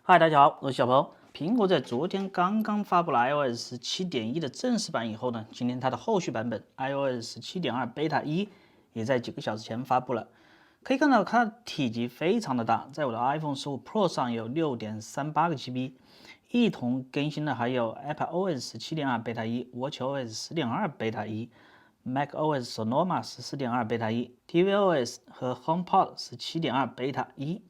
嗨，大家好，我是小鹏。苹果在昨天刚刚发布了 iOS 17.1的正式版以后呢，今天它的后续版本 iOS 17.2 Beta 1也在几个小时前发布了。可以看到它的体积非常的大，在我的 iPhone 15 Pro 上有 6.38 个 GB， 一同更新的还有 iPadOS 17.2 Beta 1、watchOS 10.2 Beta 1、macOS Sonoma 14.2 Beta 1、tvOS 和 HomePod 17.2 Beta 1。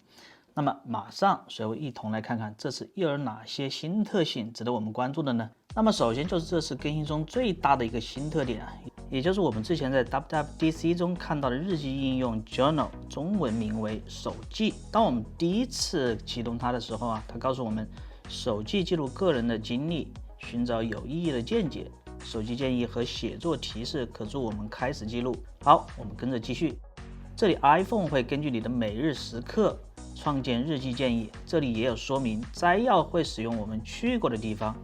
那么马上随我一同来看看这次又有哪些新特性值得我们关注的呢？那么首先就是这次更新中最大的一个新特点啊，也就是我们之前在 WWDC 中看到的日记应用 Journal， 中文名为手记。当我们第一次启动它的时候啊，它告诉我们手记记录个人的经历，寻找有意义的见解，手机建议和写作提示可助我们开始记录。好，我们跟着继续。这里 iPhone 会根据你的每日时刻创建日记建议，这里也有说明，摘要会使用我们去过的地方、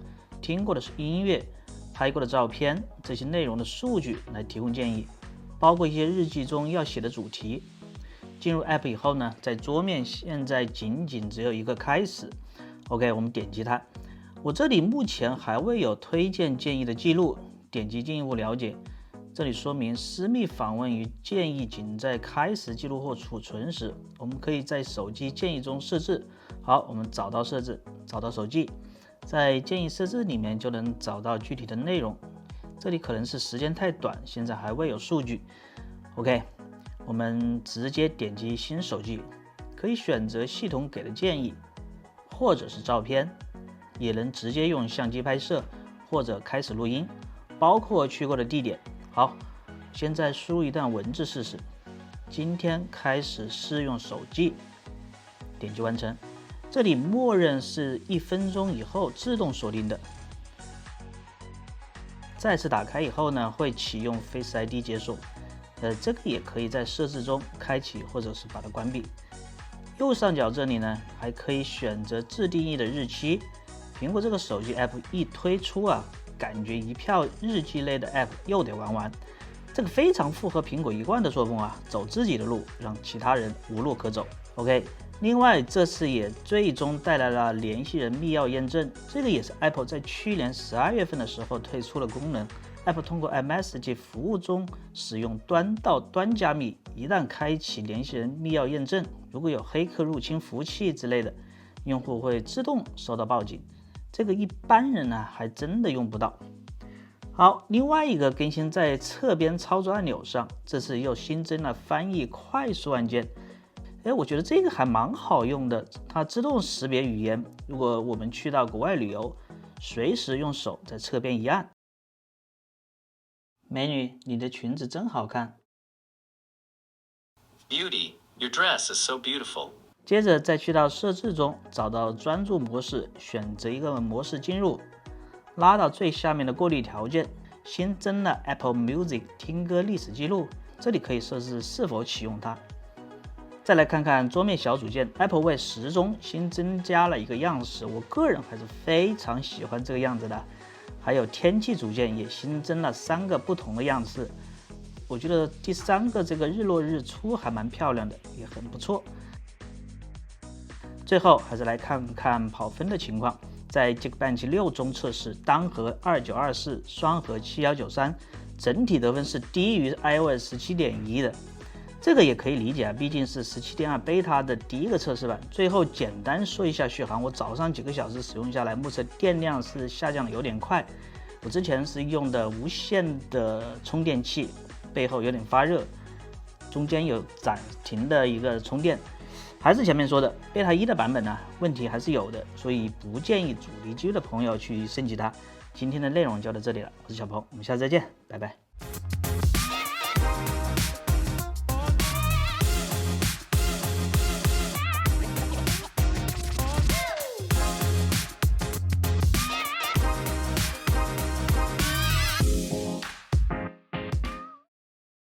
听过的音乐、拍过的照片这些内容的数据来提供建议，包括一些日记中要写的主题。进入 App 以后呢，在桌面现在仅只有一个开始。OK， 我们点击它。我这里目前还未有推荐建议的记录，点击进一步了解。这里说明私密访问与建议仅在开始记录或储存时，我们可以在手机建议中设置。好，我们找到设置，找到手机，在建议设置里面就能找到具体的内容。这里可能是时间太短，现在还未有数据。OK， 我们直接点击新手记，可以选择系统给的建议，或者是照片，也能直接用相机拍摄或者开始录音，包括去过的地点。好，现在输入一段文字试试。今天开始试用手记，点击完成。这里默认是1分钟以后自动锁定的。再次打开以后呢，会启用 Face ID 解锁。这个也可以在设置中开启或者是把它关闭。右上角这里呢，还可以选择自定义的日期。苹果这个手机 App 一推出啊，感觉一票日记类的 App 又得玩完，这个非常符合苹果一贯的作风啊，走自己的路，让其他人无路可走。OK， 另外这次也最终带来了联系人密钥验证，这个也是 Apple 在去年12月份的时候推出的功能。Apple 通过 iMessage 服务中使用端到端加密，一旦开启联系人密钥验证，如果有黑客入侵服务器之类的，用户会自动收到报警。这个一般人呢还真的用不到。好，另外一个更新在侧边操作按钮上，这次又新增了翻译快速按键。我觉得这个还蛮好用的，它自动识别语言。如果我们去到国外旅游，随时用手在侧边一按。美女，你的裙子真好看。Beauty, your dress is so beautiful. 接着再去到设置中，找到专注模式，选择一个模式进入，拉到最下面的过滤条件，新增了 Apple Music 听歌历史记录，这里可以设置是否启用它。再来看看桌面小组件 ，Apple 为时钟新增加了一个样式，我个人还是非常喜欢这个样子的。还有天气组件也新增了3个不同的样式，我觉得第3个这个日落日出还蛮漂亮的，也很不错。最后还是来看看跑分的情况，在 Geekbench 6中测试单核2924，双核7193，整体得分是低于 iOS 17.1的。这个也可以理解啊，毕竟是17.2 Beta 的第一个测试版。最后简单说一下续航，我早上几个小时使用下来，目测电量是下降的有点快。我之前是用的无线的充电器，背后有点发热，中间有暂停的一个充电。还是前面说的 Beta 1的版本呢，问题还是有的，所以不建议主力机的朋友去升级它。今天的内容就到这里了，我是小鹏，我们下次再见，拜拜。